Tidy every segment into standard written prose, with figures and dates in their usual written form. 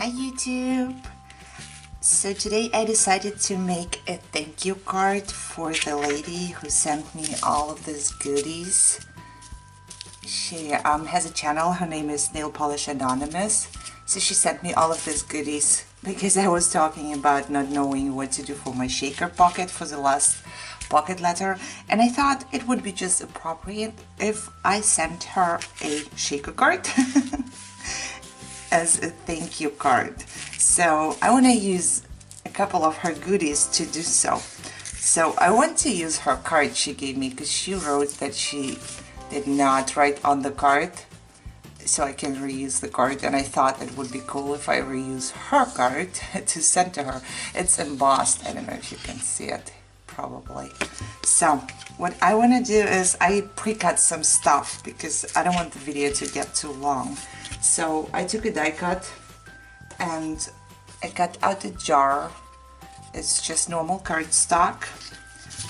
Hi YouTube! So today I decided to make a thank you card for the lady who sent me all of these goodies. She has a channel, her name is Nail Polish Anonymous. So she sent me all of these goodies because I was talking about not knowing what to do for my shaker pocket for the last pocket letter, and I thought it would be just appropriate if I sent her a shaker card as a thank you card. So I want to use a couple of her goodies to do so. So I want to use her card she gave me because she wrote that she did not write on the card, so I can reuse the card, and I thought it would be cool if I reuse her card to send to her. It's embossed. I don't know if you can see it, probably. So what I want to do is I pre-cut some stuff because I don't want the video to get too long. So I took a die cut and I cut out a jar. It's just normal cardstock.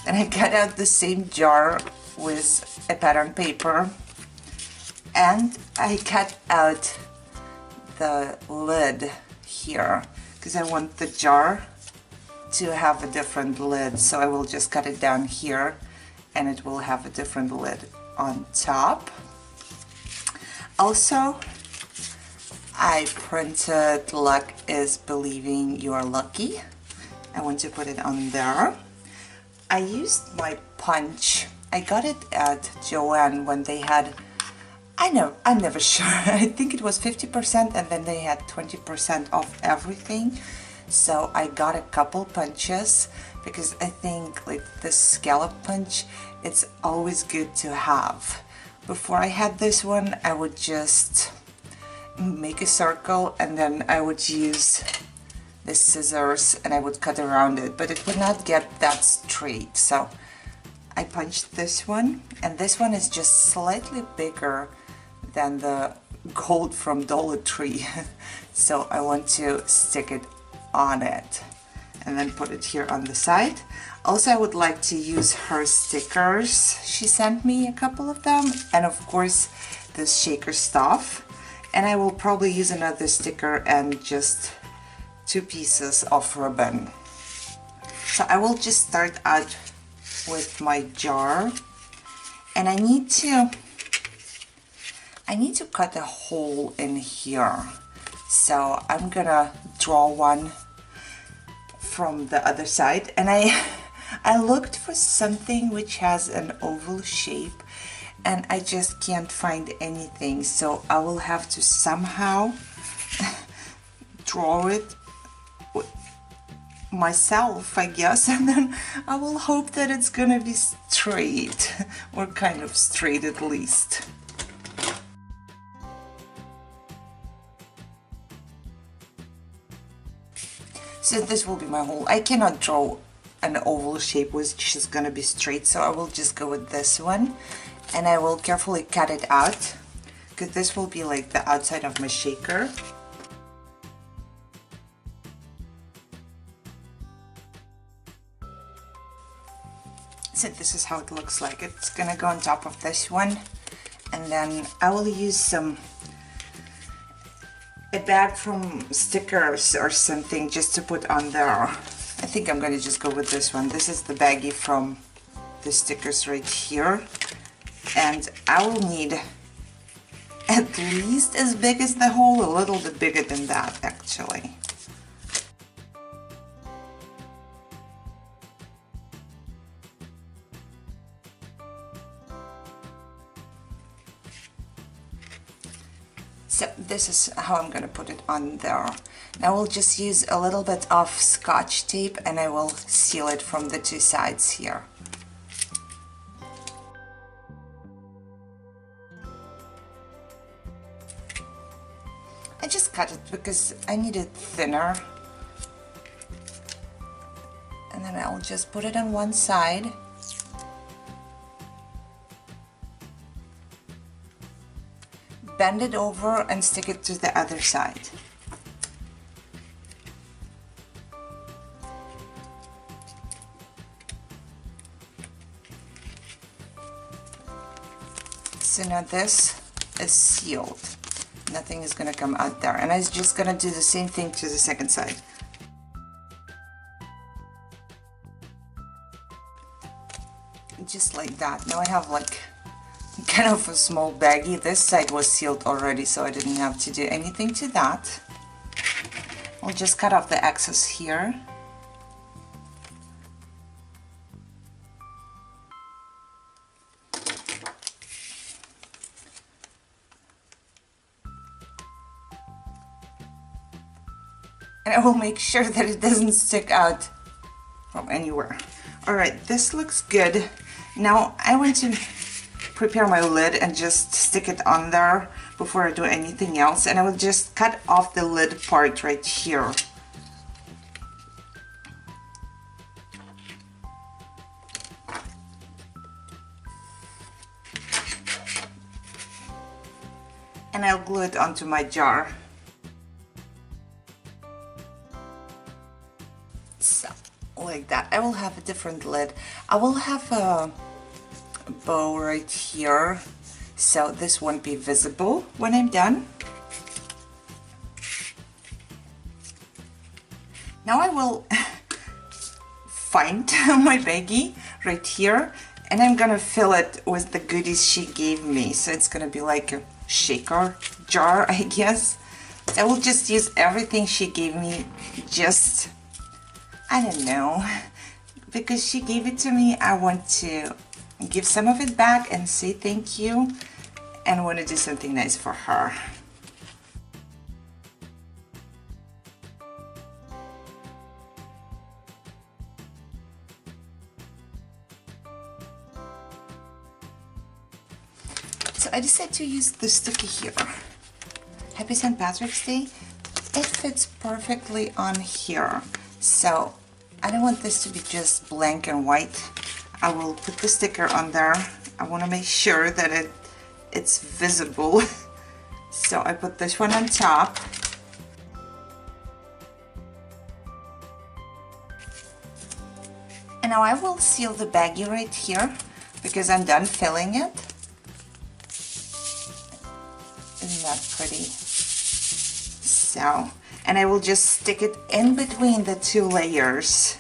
Then I cut out the same jar with a pattern paper, and I cut out the lid here because I want the jar to have a different lid, so I will just cut it down here and it will have a different lid on top. Also, I printed "Luck is believing you are lucky." I want to put it on there. I used my punch. I got it at Joann when they had, I'm never sure, I think it was 50% and then they had 20% off everything. So I got a couple punches because I think like the scallop punch, it's always good to have. Before I had this one, I would just make a circle and then I would use the scissors and I would cut around it, but it would not get that straight. So I punched this one, and this one is just slightly bigger than the gold from Dollar Tree. So I want to stick it on it and then put it here on the side. Also, I would like to use her stickers. She sent me a couple of them, and of course this shaker stuff. And I will probably use another sticker and just 2 pieces of ribbon. So I will just start out with my jar, and I need to cut a hole in here. So I'm gonna draw one from the other side, and I looked for something which has an oval shape and I just can't find anything, so I will have to somehow draw it myself, I guess, and then I will hope that it's gonna be straight, or kind of straight at least. So this will be my hole. I cannot draw an oval shape which is gonna be straight, so I will just go with this one, and I will carefully cut it out because this will be like the outside of my shaker. So this is how it looks like. It's gonna go on top of this one, and then I will use a bag from stickers or something just to put on there. I think I'm gonna just go with this one. This is the baggie from the stickers right here, and I will need at least as big as the hole, a little bit bigger than that actually. So this is how I'm going to put it on there. Now we'll just use a little bit of Scotch tape and I will seal it from the 2 sides here. I just cut it because I need it thinner. And then I'll just put it on one side. Bend it over and stick it to the other side. So now this is sealed. nothing is gonna come out there. And I'm just gonna do the same thing to the second side. Just like that. Now I have like kind of a small baggie. This side was sealed already, so I didn't have to do anything to that. I'll just cut off the excess here. And I will make sure that it doesn't stick out from anywhere. Alright, this looks good. Now I want to prepare my lid and just stick it on there before I do anything else. And I will just cut off the lid part right here. And I'll glue it onto my jar. So, like that. I will have a different lid. I will have a bow right here, so this won't be visible when I'm done. Now I will find my baggie right here, and I'm gonna fill it with the goodies she gave me. So it's gonna be like a shaker jar, I guess. I will just use everything she gave me, just, I don't know, because she gave it to me. I want to give some of it back and say thank you, and want to do something nice for her. So I decided to use the sticky here. Happy St. Patrick's Day. It fits perfectly on here. So I don't want this to be just blank and white. I will put the sticker on there. I want to make sure that it's visible. So I put this one on top. And now I will seal the baggie right here because I'm done filling it. Isn't that pretty? So, and I will just stick it in between the two layers,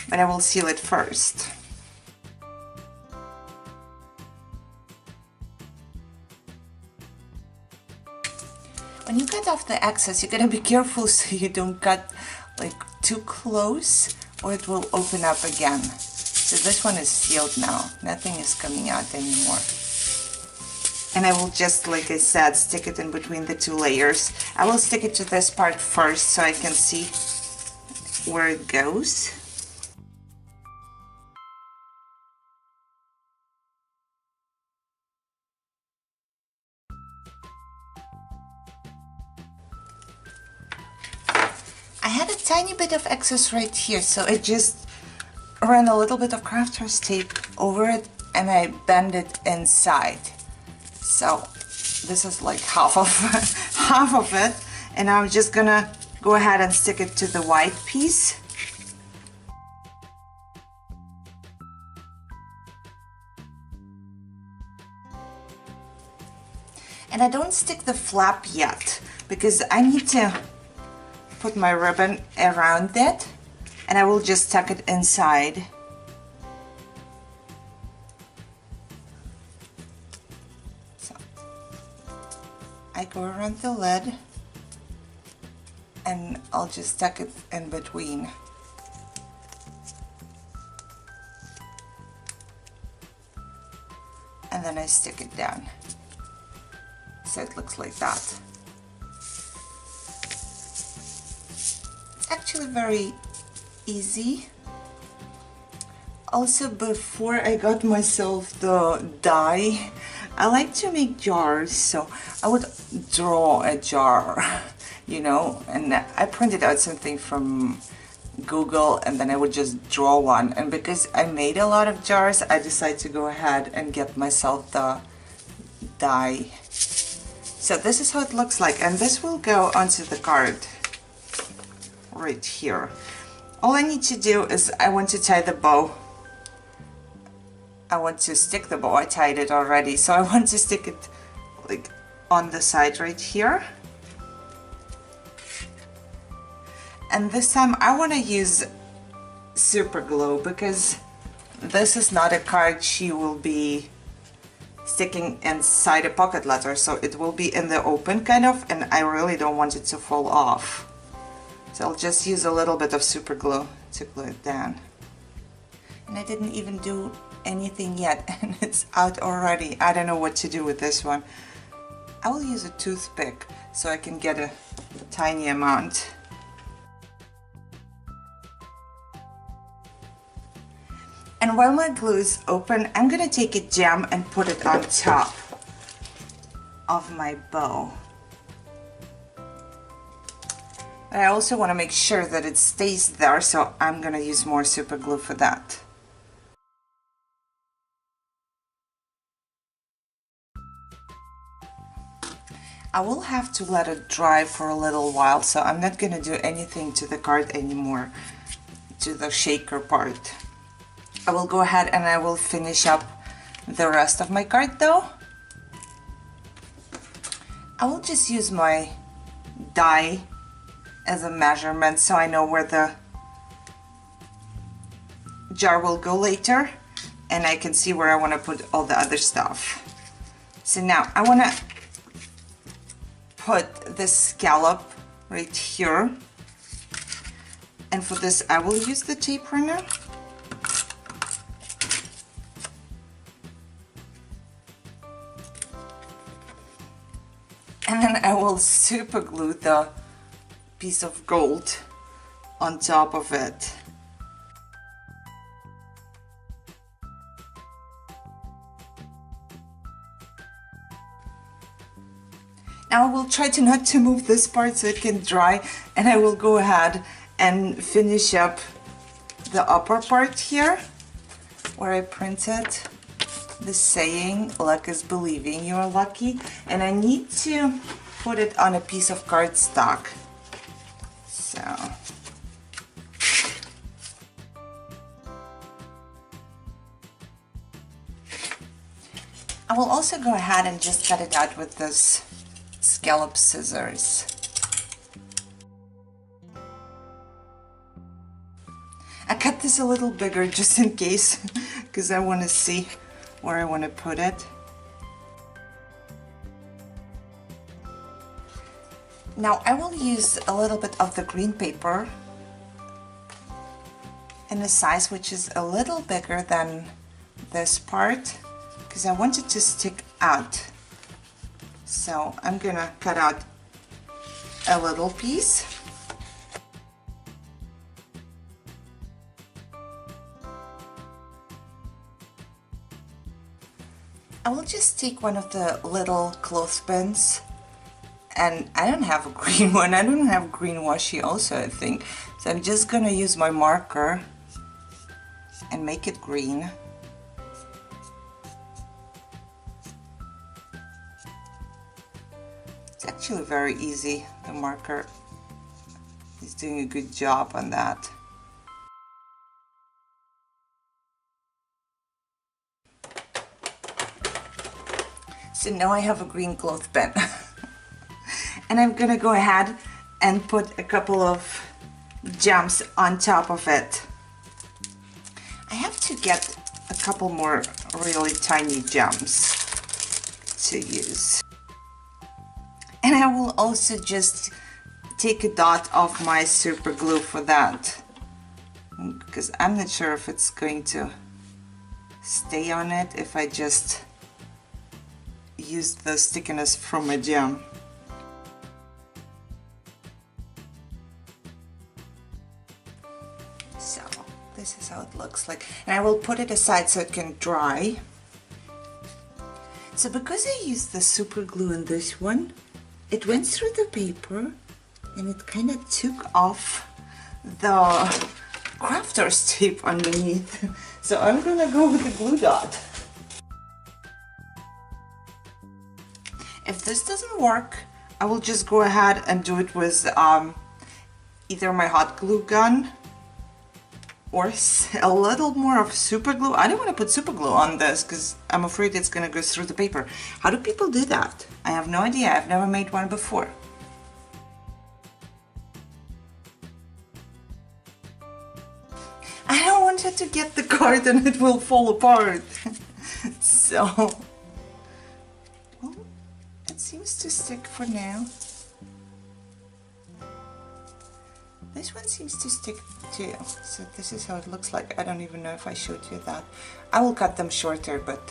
but I will seal it first. When you cut off the excess, you gotta be careful so you don't cut like too close, or it will open up again. So this one is sealed now. Nothing is coming out anymore. And I will just, like I said, stick it in between the two layers. I will stick it to this part first so I can see where it goes. I had a tiny bit of excess right here, so I just ran a little bit of crafter's tape over it and I bend it inside. So this is like half of it, and I'm just gonna go ahead and stick it to the white piece. And I don't stick the flap yet because I need to put my ribbon around it, and I will just tuck it inside. So I go around the lid and I'll just tuck it in between. And then I stick it down. So it looks like that. It's actually very easy. Also, before I got myself the die, I like to make jars, so I would draw a jar, you know, and I printed out something from Google and then I would just draw one. And because I made a lot of jars, I decided to go ahead and get myself the die. So this is how it looks like, and this will go onto the card right here. All I need to do is I want to tie the bow. I want to stick the bow. I tied it already, so I want to stick it like on the side right here. And this time I want to use super glue because this is not a card she will be sticking inside a pocket letter, so it will be in the open kind of, and I really don't want it to fall off. So I'll just use a little bit of super glue to glue it down. And I didn't even do anything yet and it's out already. I don't know what to do with this one. I will use a toothpick so I can get a tiny amount. And while my glue is open, I'm gonna take a gem and put it on top of my bow. But I also want to make sure that it stays there, so I'm gonna use more super glue for that. I will have to let it dry for a little while, so I'm not gonna do anything to the card anymore, to the shaker part. I will go ahead and I will finish up the rest of my card though. I will just use my die as a measurement so I know where the jar will go later, and I can see where I want to put all the other stuff. So now I want to put the scallop right here, and for this I will use the tape runner. And then I will super glue the piece of gold on top of it. Now I will try to not to move this part so it can dry, and I will go ahead and finish up the upper part here where I printed the saying, luck is believing you are lucky, and I need to put it on a piece of cardstock. So I will also go ahead and just cut it out with this scallop scissors. I cut this a little bigger just in case because I want to see where I want to put it. Now I will use a little bit of the green paper in a size which is a little bigger than this part because I want it to stick out. So I'm gonna cut out a little piece. I will just take one of the little clothespins, and I don't have a green one, I don't have green washi also I think, so I'm just gonna use my marker and make it green. It's actually very easy, the marker is doing a good job on that. So now I have a green clothespin. And I'm gonna go ahead and put a couple of gems on top of it. I have to get a couple more really tiny gems to use. And I will also just take a dot of my super glue for that, because I'm not sure if it's going to stay on it if I just use the stickiness from a gem. So this is how it looks like, and I will put it aside so it can dry. So because I used the super glue in this one, it went through the paper and it kind of took off the crafter's tape underneath. So I'm gonna go with the glue dot. If this doesn't work, I will just go ahead and do it with either my hot glue gun or a little more of super glue. I don't want to put super glue on this because I'm afraid it's going to go through the paper. How do people do that? I have no idea. I've never made one before. I don't want it to get the card and it will fall apart. So, well, it seems to stick for now. This one seems to stick too, so this is how it looks like. I don't even know if I showed you that. I will cut them shorter, but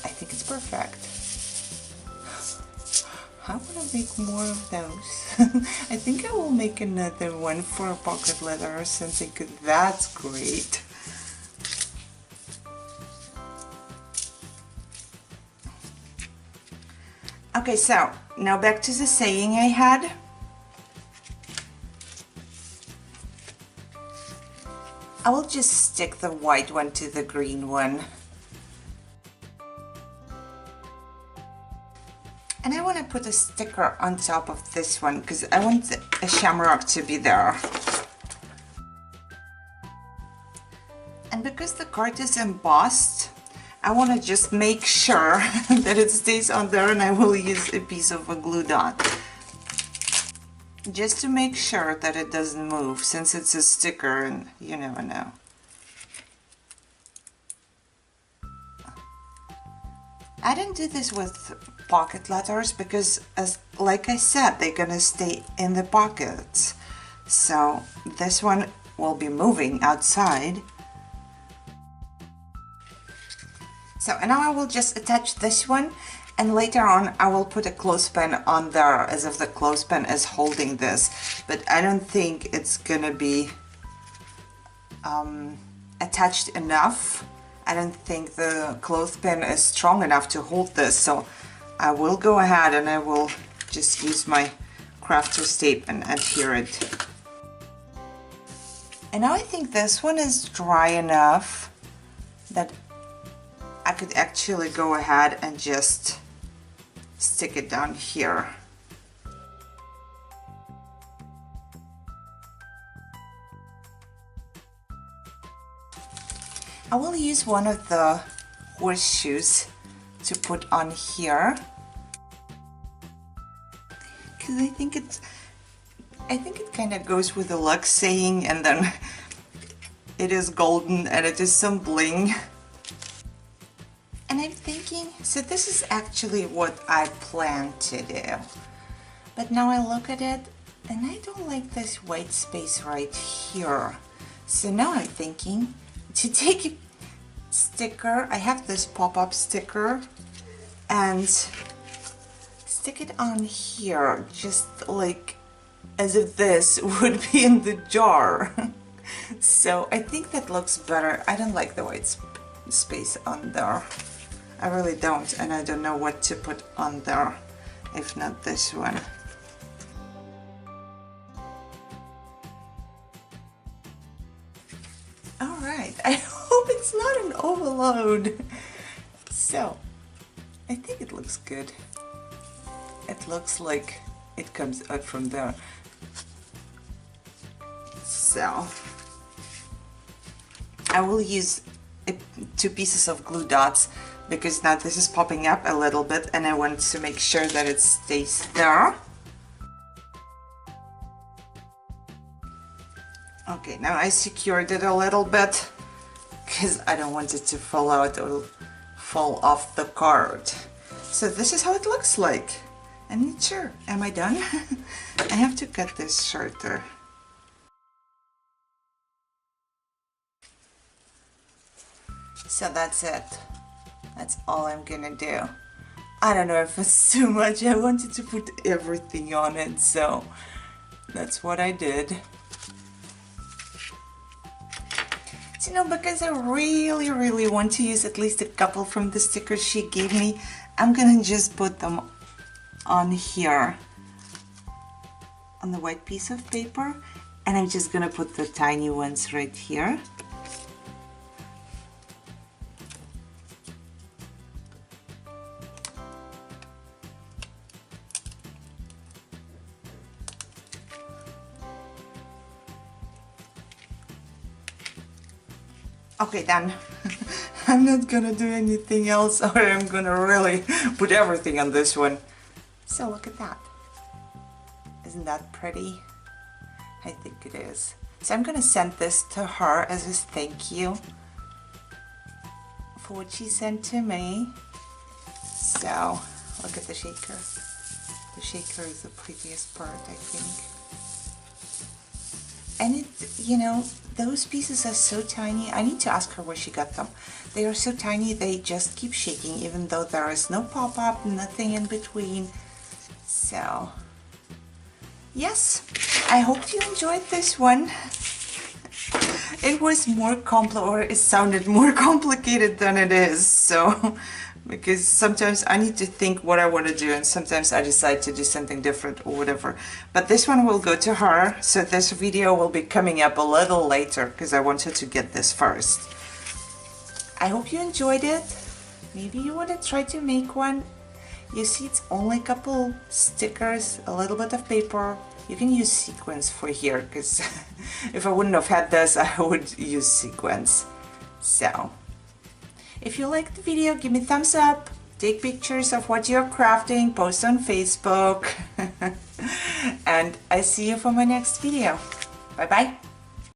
I think it's perfect. I want to make more of those. I think I will make another one for a pocket letter or something, because that's great. Okay, so now back to the saying I had. I will just stick the white one to the green one. And I want to put a sticker on top of this one because I want a shamrock to be there. And because the card is embossed, I want to just make sure that it stays on there, and I will use a piece of a glue dot. Just to make sure that it doesn't move, since it's a sticker and you never know. I didn't do this with pocket letters because, like I said, they're gonna stay in the pockets. So this one will be moving outside. So and now I will just attach this one, and later on I will put a clothespin on there as if the clothespin is holding this, but I don't think it's gonna be attached enough. I don't think the clothespin is strong enough to hold this, so I will go ahead and I will just use my crafter's tape and adhere it. And now I think this one is dry enough that I could actually go ahead and just stick it down here. I will use one of the horseshoes to put on here because I think it kind of goes with the luck saying, and then it is golden and it is some bling. And I'm thinking, so this is actually what I plan to do. But now I look at it and I don't like this white space right here. So now I'm thinking to take a sticker, I have this pop-up sticker, and stick it on here, just like as if this would be in the jar. So I think that looks better. I don't like the white space on there. I really don't, and I don't know what to put on there if not this one. Alright, I hope it's not an overload. So, I think it looks good. It looks like it comes out from there. So, I will use 2 pieces of glue dots because now this is popping up a little bit and I want to make sure that it stays there. Okay, now I secured it a little bit because I don't want it to fall out or fall off the card. So this is how it looks like. I'm not sure. Am I done? I have to cut this shorter. So that's it. That's all I'm gonna do. I don't know if it's too much. I wanted to put everything on it, so that's what I did. So, you know, because I really want to use at least a couple from the stickers she gave me, I'm gonna just put them on here on the white piece of paper, and I'm just gonna put the tiny ones right here. Okay, then. I'm not gonna do anything else, or I'm gonna really put everything on this one. So look at that. Isn't that pretty? I think it is. So I'm gonna send this to her as a thank you for what she sent to me. So look at the shaker. The shaker is the prettiest part, I think. And it, you know, those pieces are so tiny. I need to ask her where she got them. They are so tiny, they just keep shaking, even though there is no pop-up, nothing in between. So, yes, I hope you enjoyed this one. It was more it sounded more complicated than it is, so, because sometimes I need to think what I want to do, and sometimes I decide to do something different or whatever. But this one will go to her, so this video will be coming up a little later, because I want her to get this first. I hope you enjoyed it. Maybe you want to try to make one. You see, it's only a couple stickers, a little bit of paper. You can use sequins for here, because if I wouldn't have had this, I would use sequins. So, if you liked the video, give me a thumbs up, take pictures of what you're crafting, post on Facebook, and I see you for my next video. Bye bye.